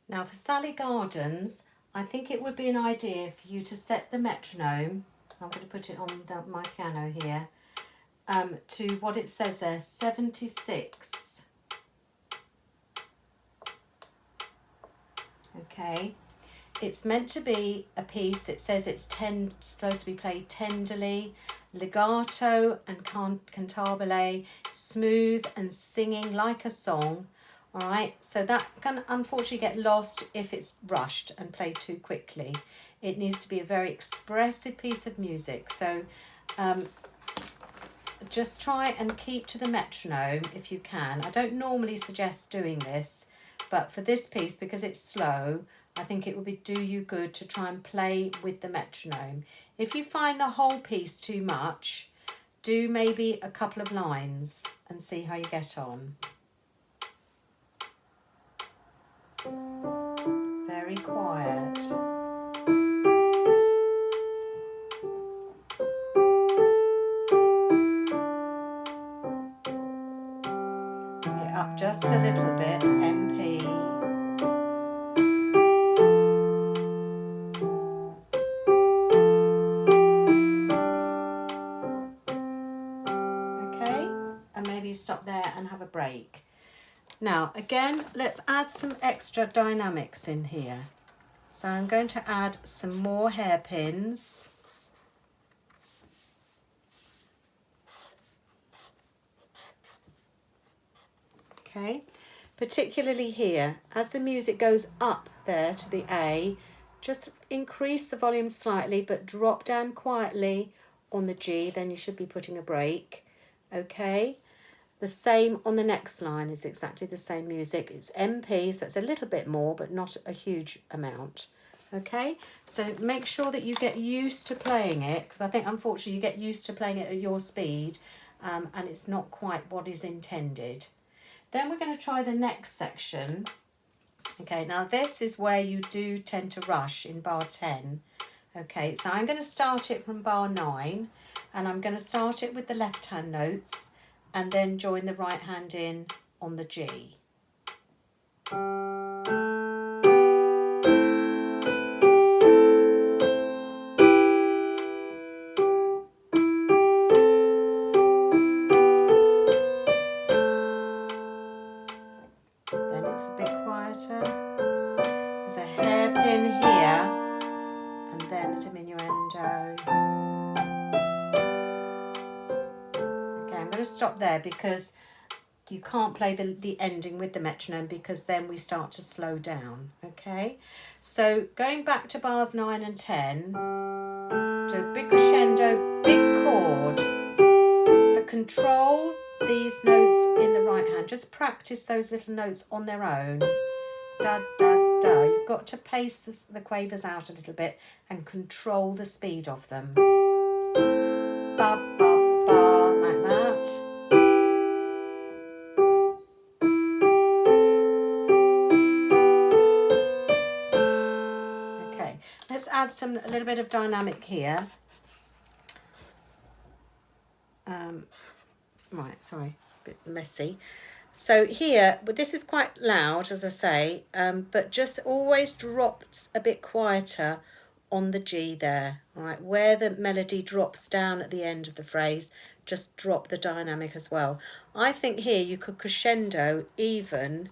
Now for Sally Gardens, I think it would be an idea for you to set the metronome, I'm going to put it on my piano here, to what it says there, 76. Okay, it's meant to be a piece, it says it's supposed to be played tenderly, legato and cantabile, smooth and singing like a song. All right, so that can unfortunately get lost if it's rushed and played too quickly. It needs to be a very expressive piece of music. So just try and keep to the metronome if you can. I don't normally suggest doing this, but for this piece, because it's slow, I think it would do you good to try and play with the metronome. If you find the whole piece too much, do maybe a couple of lines and see how you get on. Very quiet. Bring it up just a little bit, MP. Okay, and maybe stop there and have a break. Now, again, let's add some extra dynamics in here. So I'm going to add some more hairpins. Okay, particularly here, as the music goes up there to the A, just increase the volume slightly, but drop down quietly on the G, then you should be putting a break. Okay. The same on the next line, is exactly the same music. It's MP, so it's a little bit more, but not a huge amount. Okay, so make sure that you get used to playing it, because I think unfortunately you get used to playing it at your speed, and it's not quite what is intended. Then we're going to try the next section. Okay, now this is where you do tend to rush in bar 10. Okay, so I'm going to start it from bar 9, and I'm going to start it with the left hand notes, and then join the right hand in on the G. Then it's a bit quieter. There's a hairpin here, and then a diminuendo. Okay, I'm going to stop there because you can't play the ending with the metronome, because then we start to slow down. Okay, so going back to bars 9 and 10, do a big crescendo, big chord, but control these notes in the right hand. Just practice those little notes on their own. Da, da, da. You've got to pace the quavers out a little bit and control the speed of them. Ba, ba, ba, like that. Let's add a little bit of dynamic here. Right, sorry, a bit messy. So here, but this is quite loud, as I say, but just always drops a bit quieter on the G there. All right, where the melody drops down at the end of the phrase, just drop the dynamic as well. I think here you could crescendo even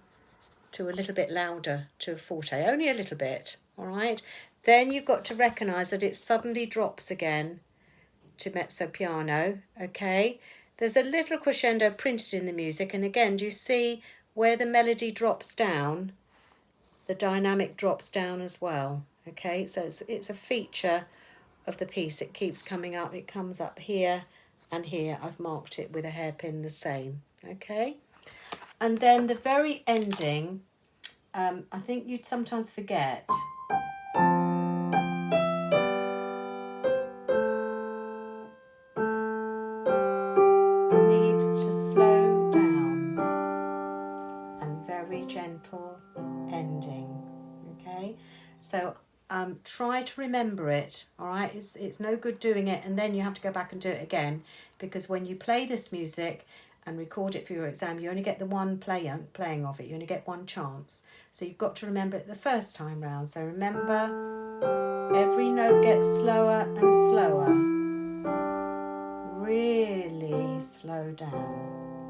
to a little bit louder, to a forte, only a little bit, all right? Then you've got to recognise that it suddenly drops again to mezzo piano, okay? There's a little crescendo printed in the music, and again, do you see where the melody drops down? The dynamic drops down as well, okay? So it's a feature of the piece. It keeps coming up. It comes up here and here. I've marked it with a hairpin the same, okay? And then the very ending, I think you'd sometimes forget. The need to slow down and very gentle ending, okay? So try to remember it, all right? It's no good doing it and then you have to go back and do it again, because when you play this music, and record it for your exam, you only get the one playing of it. You only get one chance. So you've got to remember it the first time round. So remember, every note gets slower and slower. Really slow down.